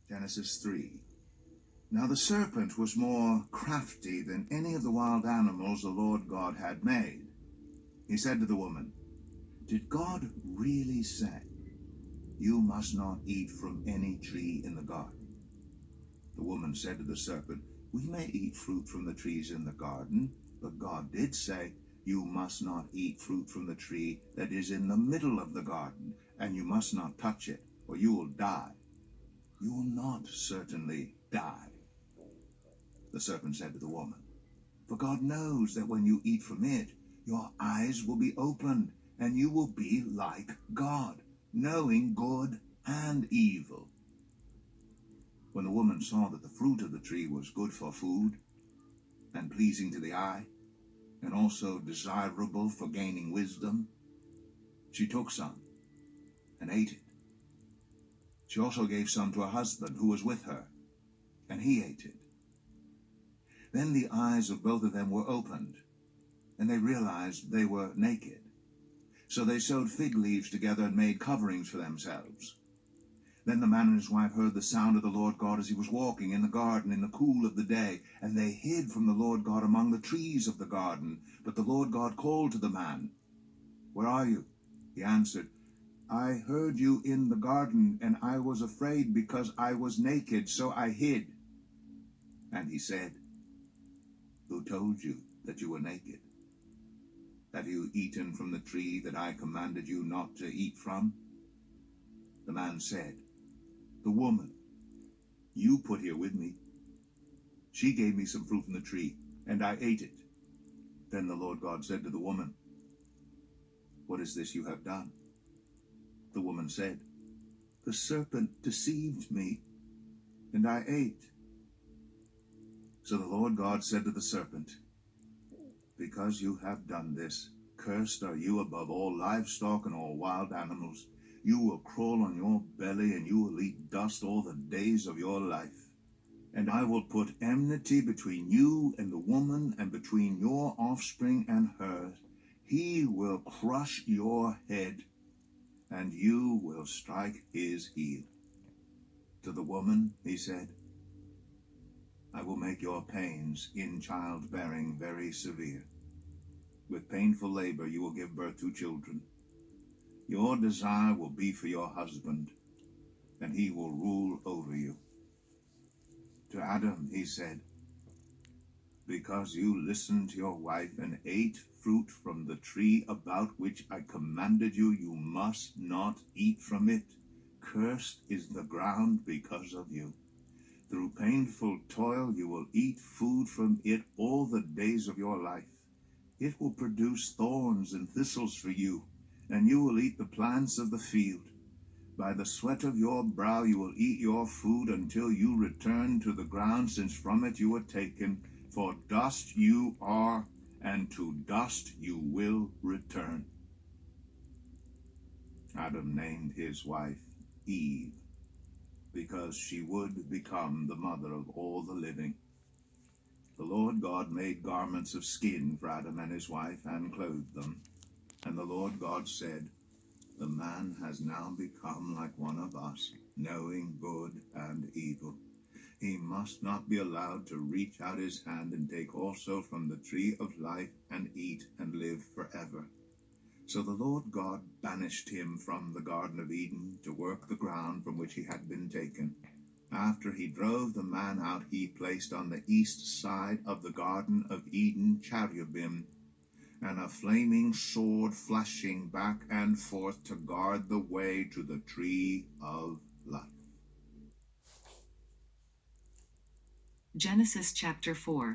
Genesis 3. Now the serpent was more crafty than any of the wild animals the Lord God had made. He said to the woman, "Did God really say, 'You must not eat from any tree in the garden'?" The woman said to the serpent, "We may eat fruit from the trees in the garden, but God did say, 'You must not eat fruit from the tree that is in the middle of the garden, and you must not touch it, or you will die.' You will not certainly die." The serpent said to the woman, "For God knows that when you eat from it, your eyes will be opened, and you will be like God, knowing good and evil." When the woman saw that the fruit of the tree was good for food, and pleasing to the eye, and also desirable for gaining wisdom, she took some and ate it. She also gave some to her husband who was with her, and he ate it. Then the eyes of both of them were opened, and they realized they were naked. So they sewed fig leaves together and made coverings for themselves. Then the man and his wife heard the sound of the Lord God as he was walking in the garden in the cool of the day, and they hid from the Lord God among the trees of the garden. But the Lord God called to the man, "Where are you?" He answered, "I heard you in the garden, and I was afraid because I was naked, so I hid." And he said, "Who told you that you were naked? Have you eaten from the tree that I commanded you not to eat from?" The man said, "The woman you put here with me, she gave me some fruit from the tree, and I ate it." Then the Lord God said to the woman, "What is this you have done?" The woman said, "The serpent deceived me, and I ate." So the Lord God said to the serpent, "Because you have done this, cursed are you above all livestock and all wild animals. You will crawl on your belly, and you will eat dust all the days of your life. And I will put enmity between you and the woman, and between your offspring and hers. He will crush your head, and you will strike his heel." To the woman he said, "I will make your pains in childbearing very severe. With painful labor you will give birth to children. Your desire will be for your husband, and he will rule over you." To Adam he said, "Because you listened to your wife and ate fruit from the tree about which I commanded you, you must not eat from it. Cursed is the ground because of you. Through painful toil you will eat food from it all the days of your life. It will produce thorns and thistles for you, and you will eat the plants of the field. By the sweat of your brow you will eat your food until you return to the ground, since from it you were taken. For dust you are, and to dust you will return." Adam named his wife Eve, because she would become the mother of all the living. The Lord God made garments of skin for Adam and his wife, and clothed them. And the Lord God said, "The man has now become like one of us, knowing good and evil. He must not be allowed to reach out his hand and take also from the tree of life and eat and live forever." So the Lord God banished him from the Garden of Eden to work the ground from which he had been taken. After he drove the man out, he placed on the east side of the Garden of Eden cherubim and a flaming sword flashing back and forth to guard the way to the tree of life. Genesis chapter 4.